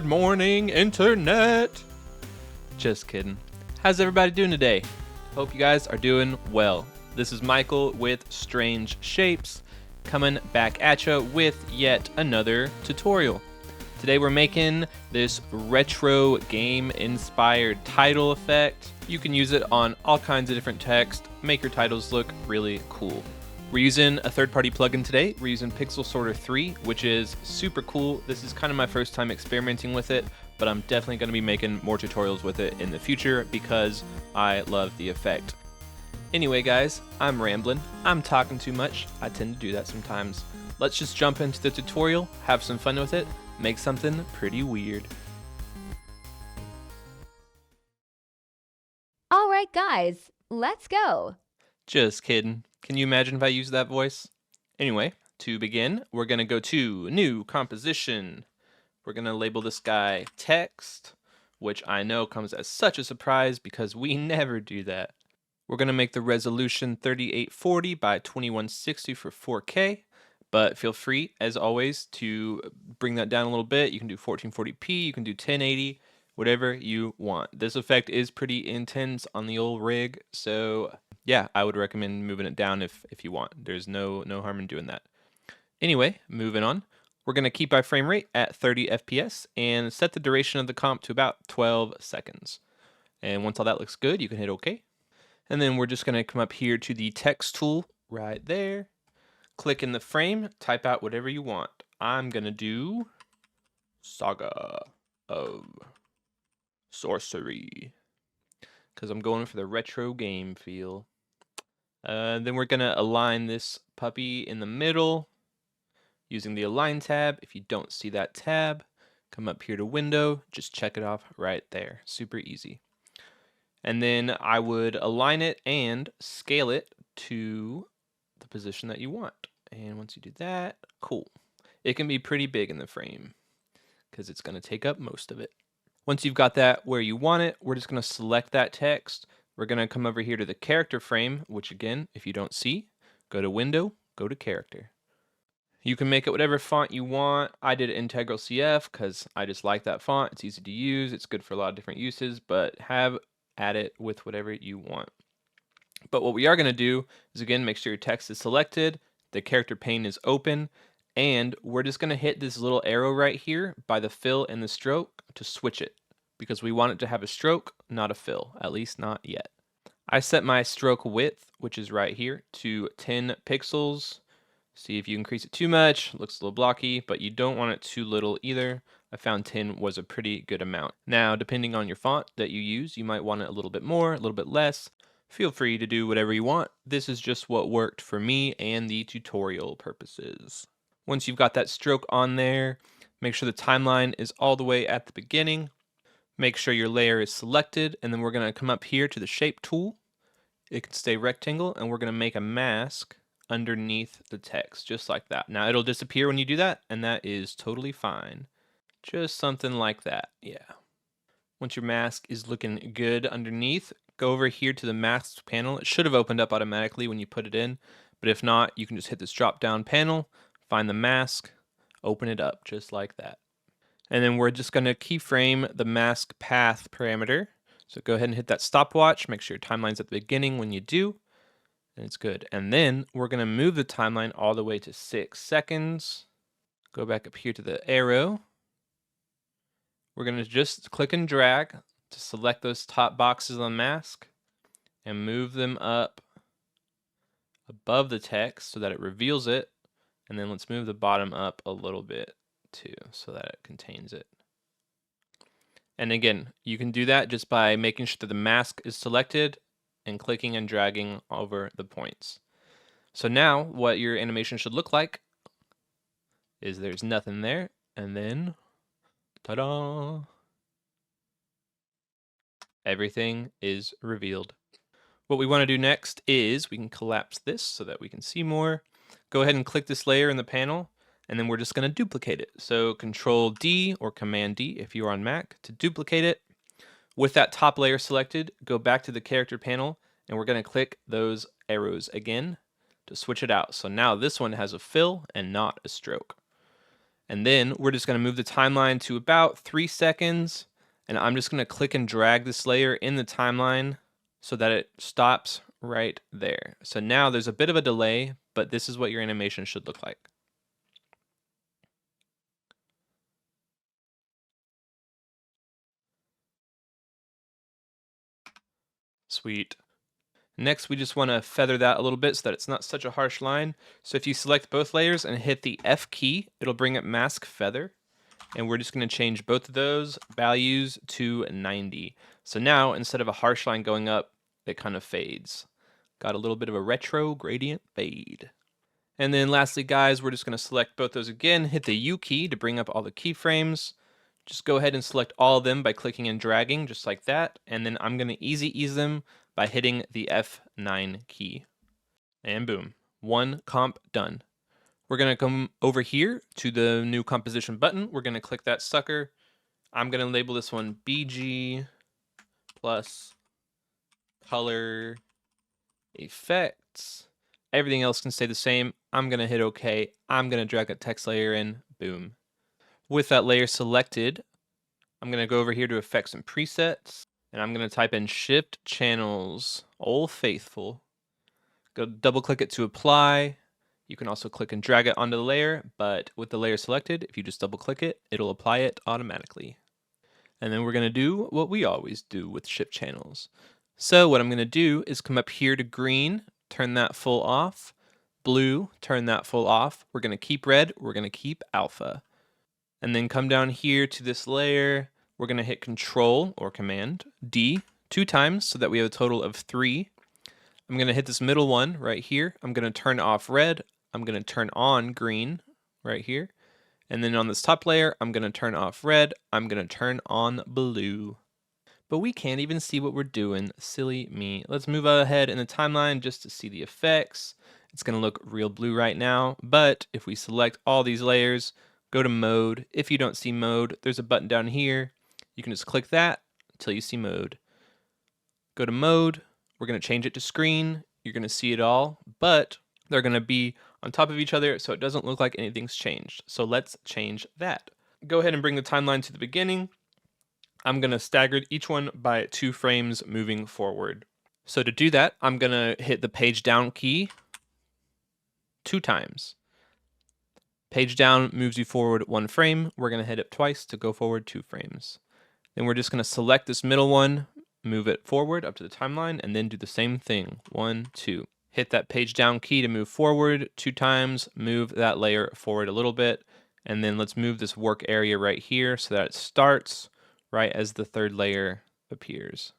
Good morning, Internet! Just kidding. How's everybody doing today? Hope you guys are doing well. This is Michael with Strange Shapes, coming back at you with yet another tutorial. Today we're making this retro game-inspired title effect. You can use it on all kinds of different text, make your titles look really cool. We're using a third-party plugin today. We're using Pixel Sorter 3, which is super cool. This is kind of my first time experimenting with it, but I'm definitely going to be making more tutorials with it in the future because I love the effect. Anyway, guys, I'm rambling. I'm talking too much. I tend to do that sometimes. Let's just jump into the tutorial, have some fun with it, make something pretty weird. All right, guys, let's go. Just kidding. Can you imagine if I used that voice? Anyway, to begin, we're going to go to New Composition. We're going to label this guy Text, which I know comes as such a surprise because we never do that. We're going to make the resolution 3840 by 2160 for 4K, but feel free, as always, to bring that down a little bit. You can do 1440p, you can do 1080, whatever you want. This effect is pretty intense on the old rig, so yeah, I would recommend moving it down if you want. There's no harm in doing that. Anyway, moving on. We're going to keep our frame rate at 30 FPS and set the duration of the comp to about 12 seconds. And once all that looks good, you can hit OK. And then we're just going to come up here to the text tool right there. Click in the frame, type out whatever you want. I'm going to do Saga of Sorcery because I'm going for the retro game feel. Then we're going to align this puppy in the middle using the Align tab. If you don't see that tab, come up here to Window, just check it off right there. Super easy. And then I would align it and scale it to the position that you want. And once you do that, cool. It can be pretty big in the frame because it's going to take up most of it. Once you've got that where you want it, we're just going to select that text. We're going to come over here to the character frame, which again, if you don't see, go to Window, go to Character. You can make it whatever font you want. I did Integral CF because I just like that font. It's easy to use. It's good for a lot of different uses, but add it with whatever you want. But what we are going to do is, again, make sure your text is selected, the character pane is open, and we're just going to hit this little arrow right here by the fill and the stroke to switch it, because we want it to have a stroke, not a fill, at least not yet. I set my stroke width, which is right here, to 10 pixels. See if you increase it too much, it looks a little blocky, but you don't want it too little either. I found 10 was a pretty good amount. Now, depending on your font that you use, you might want it a little bit more, a little bit less. Feel free to do whatever you want. This is just what worked for me and the tutorial purposes. Once you've got that stroke on there, make sure the timeline is all the way at the beginning. Make sure your layer is selected, and then we're going to come up here to the shape tool. It can stay rectangle, and we're going to make a mask underneath the text, just like that. Now, it'll disappear when you do that, and that is totally fine. Just something like that, yeah. Once your mask is looking good underneath, go over here to the masks panel. It should have opened up automatically when you put it in, but if not, you can just hit this drop-down panel, find the mask, open it up, just like that. And then we're just going to keyframe the mask path parameter. So go ahead and hit that stopwatch. Make sure your timeline's at the beginning when you do, and it's good. And then we're going to move the timeline all the way to 6 seconds. Go back up here to the arrow. We're going to just click and drag to select those top boxes on the mask and move them up above the text so that it reveals it. And then let's move the bottom up a little bit too so that it contains it. And again, you can do that just by making sure that the mask is selected and clicking and dragging over the points. So now what your animation should look like is there's nothing there, and then ta-da! Everything is revealed. What we want to do next is we can collapse this so that we can see more. Go ahead and click this layer in the panel, and then we're just going to duplicate it. So Control D or Command D if you're on Mac to duplicate it. With that top layer selected, go back to the character panel, and we're going to click those arrows again to switch it out. So now this one has a fill and not a stroke. And then we're just going to move the timeline to about 3 seconds. And I'm just going to click and drag this layer in the timeline so that it stops right there. So now there's a bit of a delay, but this is what your animation should look like. Sweet. Next, we just want to feather that a little bit so that it's not such a harsh line. So if you select both layers and hit the F key, it'll bring up mask feather. And we're just going to change both of those values to 90. So now, instead of a harsh line going up, it kind of fades. Got a little bit of a retro gradient fade. And then lastly, guys, we're just going to select both those again, hit the U key to bring up all the keyframes. Just go ahead and select all of them by clicking and dragging, just like that. And then I'm going to easy ease them by hitting the F9 key. And boom, one comp done. We're going to come over here to the new composition button. We're going to click that sucker. I'm going to label this one BG plus color effects. Everything else can stay the same. I'm going to hit OK. I'm going to drag that text layer in. Boom. With that layer selected, I'm going to go over here to effects and presets, and I'm going to type in shift channels, Old Faithful. Go double click it to apply. You can also click and drag it onto the layer, but with the layer selected, if you just double click it, it'll apply it automatically. And then we're going to do what we always do with shift channels. So what I'm going to do is come up here to green, turn that full off, blue, turn that full off. We're going to keep red, we're going to keep alpha. And then come down here to this layer, we're going to hit Control or Command D 2 times so that we have a total of 3. I'm going to hit this middle one right here. I'm going to turn off red. I'm going to turn on green right here. And then on this top layer, I'm going to turn off red. I'm going to turn on blue. But we can't even see what we're doing. Silly me. Let's move ahead in the timeline just to see the effects. It's going to look real blue right now. But if we select all these layers, go to mode. If you don't see mode, there's a button down here. You can just click that until you see mode. Go to mode. We're going to change it to screen. You're going to see it all, but they're going to be on top of each other so it doesn't look like anything's changed. So let's change that. Go ahead and bring the timeline to the beginning. I'm going to stagger each one by 2 frames moving forward. So to do that, I'm going to hit the page down key 2 times. Page down moves you forward 1 frame. We're going to hit it twice to go forward 2 frames. Then we're just going to select this middle one, move it forward up to the timeline, and then do the same thing. 1, 2. Hit that page down key to move forward 2 times, move that layer forward a little bit, and then let's move this work area right here so that it starts right as the 3rd layer appears.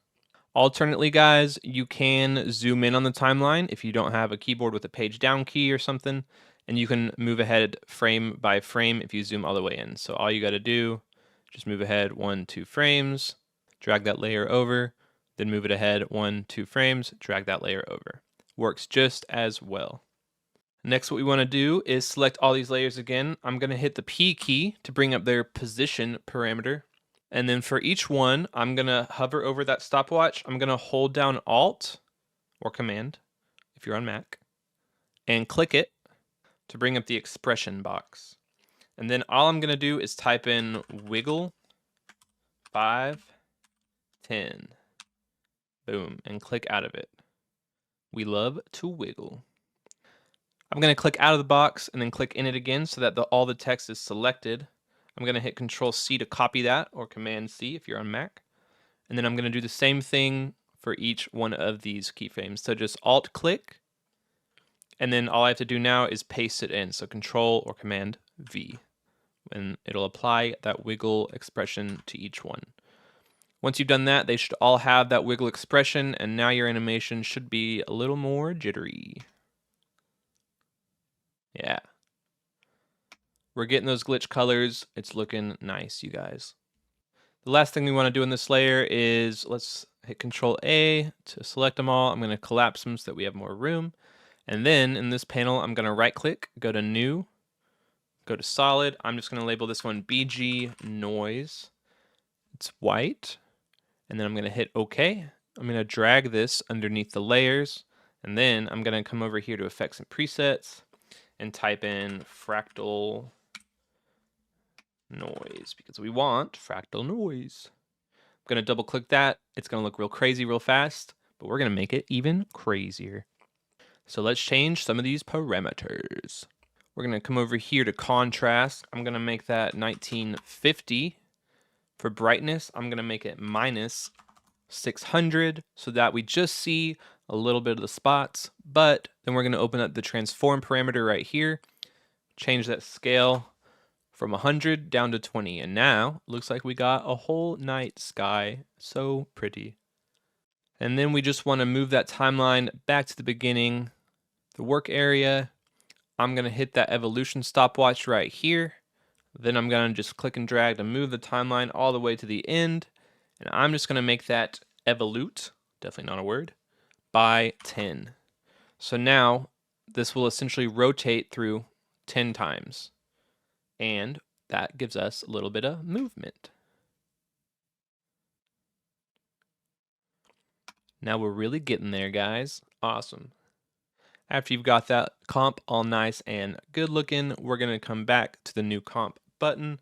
Alternately, guys, you can zoom in on the timeline if you don't have a keyboard with a page down key or something, and you can move ahead frame by frame if you zoom all the way in. So all you got to do, just move ahead 1, 2 frames, drag that layer over, then move it ahead 1, 2 frames, drag that layer over. Works just as well. Next, what we want to do is select all these layers again. I'm going to hit the P key to bring up their position parameter. And then for each one, I'm going to hover over that stopwatch. I'm going to hold down Alt or Command if you're on Mac and click it to bring up the expression box. And then all I'm going to do is type in wiggle 5, 10. Boom, and click out of it. We love to wiggle. I'm going to click out of the box and then click in it again so that all the text is selected. I'm going to hit Control C to copy that, or Command C if you're on Mac. And then I'm going to do the same thing for each one of these keyframes. So just Alt click, and then all I have to do now is paste it in. So Control or Command V, and it'll apply that wiggle expression to each one. Once you've done that, they should all have that wiggle expression, and now your animation should be a little more jittery. Yeah. We're getting those glitch colors. It's looking nice, you guys. The last thing we want to do in this layer is let's hit Control A to select them all. I'm going to collapse them so that we have more room. And then in this panel, I'm going to right click, go to New, go to Solid. I'm just going to label this one BG Noise. It's white. And then I'm going to hit OK. I'm going to drag this underneath the layers. And then I'm going to come over here to Effects and Presets and type in Fractal noise because we want fractal noise. I'm going to double click that. It's going to look real crazy real fast, but we're going to make it even crazier. So let's change some of these parameters. We're going to come over here to contrast. I'm going to make that 1950. For brightness, I'm going to make it minus 600 so that we just see a little bit of the spots. But then we're going to open up the transform parameter right here, change that scale from 100 down to 20. And now it looks like we got a whole night sky. So pretty. And then we just want to move that timeline back to the beginning, the work area. I'm going to hit that evolution stopwatch right here. Then I'm going to just click and drag to move the timeline all the way to the end. And I'm just going to make that evolute, definitely not a word, by 10. So now this will essentially rotate through 10 times. And that gives us a little bit of movement. Now we're really getting there, guys. Awesome. After you've got that comp all nice and good looking, we're going to come back to the new comp button,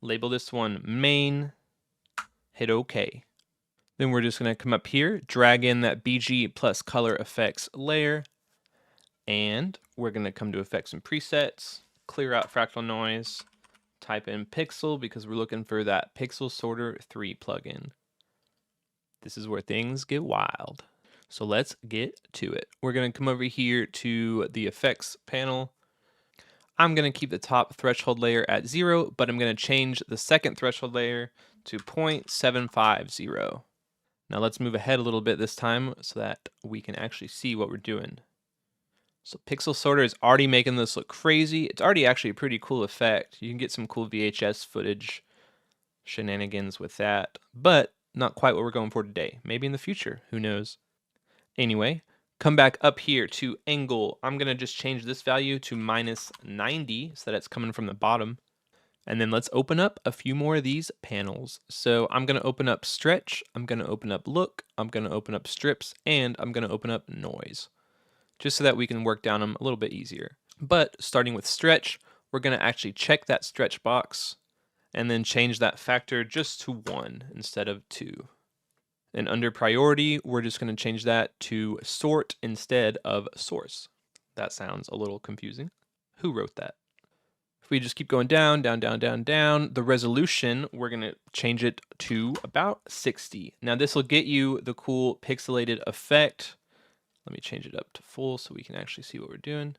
label this one main, hit OK. Then we're just going to come up here, drag in that BG plus color effects layer, and we're going to come to effects and presets, clear out fractal noise, type in pixel because we're looking for that pixel sorter 3 plugin. This is where things get wild. So let's get to it. We're going to come over here to the effects panel. I'm going to keep the top threshold layer at 0, but I'm going to change the second threshold layer to 0.750. Now let's move ahead a little bit this time so that we can actually see what we're doing. So Pixel Sorter is already making this look crazy. It's already actually a pretty cool effect. You can get some cool VHS footage shenanigans with that, but not quite what we're going for today. Maybe in the future, who knows? Anyway, come back up here to angle. I'm going to just change this value to minus 90 so that it's coming from the bottom. And then let's open up a few more of these panels. So I'm going to open up stretch, I'm going to open up look, I'm going to open up strips, and I'm going to open up noise, just so that we can work down them a little bit easier. But starting with stretch, we're going to actually check that stretch box and then change that factor just to 1 instead of 2. And under priority, we're just going to change that to sort instead of source. That sounds a little confusing. Who wrote that? If we just keep going down, down, down, down, down, the resolution, we're going to change it to about 60. Now this will get you the cool pixelated effect. Let me change it up to full so we can actually see what we're doing.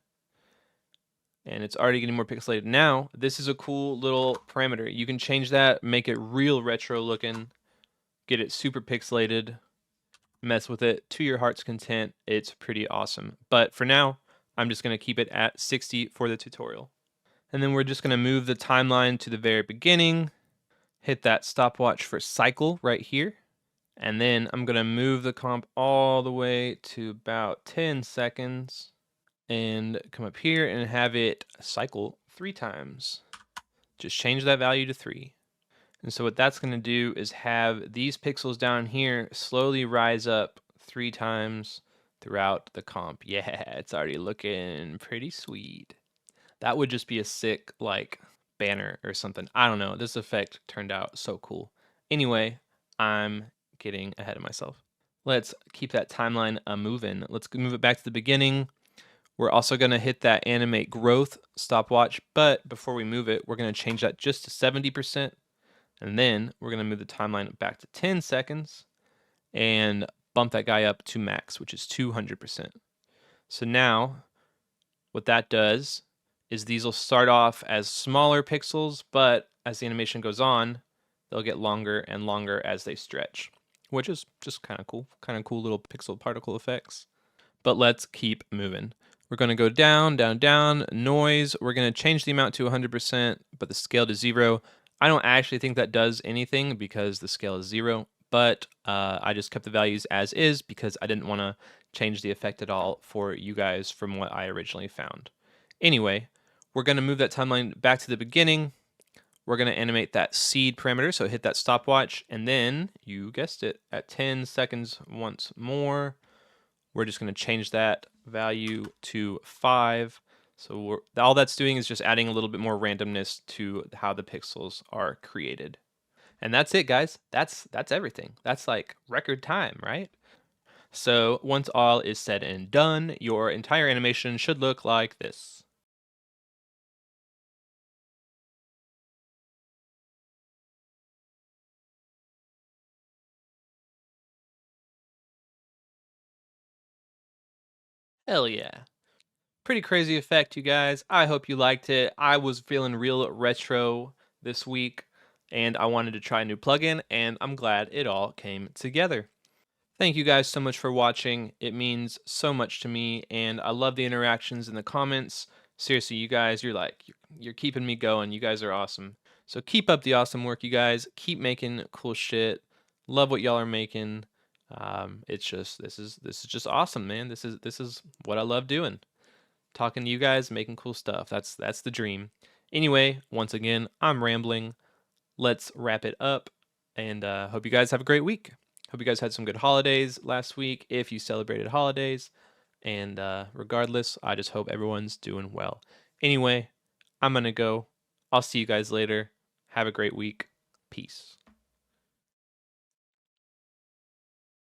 And it's already getting more pixelated. Now, this is a cool little parameter. You can change that, make it real retro looking, get it super pixelated, mess with it to your heart's content. It's pretty awesome. But for now, I'm just going to keep it at 60 for the tutorial. And then we're just going to move the timeline to the very beginning, hit that stopwatch for cycle right here. And then I'm going to move the comp all the way to about 10 seconds and come up here and have it cycle 3 times. Just change that value to 3. And so what that's going to do is have these pixels down here slowly rise up 3 times throughout the comp. Yeah, it's already looking pretty sweet. That would just be a sick, like, banner or something. I don't know. This effect turned out so cool. Anyway, I'm getting ahead of myself. Let's keep that timeline moving. Let's move it back to the beginning. We're also going to hit that animate growth stopwatch, but before we move it, we're going to change that just to 70%. And then we're going to move the timeline back to 10 seconds and bump that guy up to max, which is 200%. So now what that does is these will start off as smaller pixels, but as the animation goes on, they'll get longer and longer as they stretch, which is just kind of cool little pixel particle effects. But let's keep moving. We're going to go down, down, down, noise. We're going to change the amount to 100%, but the scale to 0. I don't actually think that does anything because the scale is 0, but I just kept the values as is because I didn't want to change the effect at all for you guys from what I originally found. Anyway, we're going to move that timeline back to the beginning. We're going to animate that seed parameter, so hit that stopwatch, and then, you guessed it, at 10 seconds once more, we're just going to change that value to 5 So all that's doing is just adding a little bit more randomness to how the pixels are created. And that's it, guys. That's everything. That's like record time, right? So once all is said and done, your entire animation should look like this. Hell yeah. Pretty crazy effect, you guys. I hope you liked it. I was feeling real retro this week, and I wanted to try a new plugin, and I'm glad it all came together. Thank you guys so much for watching. It means so much to me, and I love the interactions in the comments. Seriously, you guys, you're keeping me going. You guys are awesome. So keep up the awesome work, you guys. Keep making cool shit. Love what y'all are making. It's just this is just awesome, man. This is what I love doing. Talking to you guys, making cool stuff. That's the dream. Anyway, once again, I'm rambling. Let's wrap it up, and hope you guys have a great week. Hope you guys had some good holidays last week if you celebrated holidays. And regardless, I just hope everyone's doing well. Anyway, I'm going to go. I'll see you guys later. Have a great week. Peace.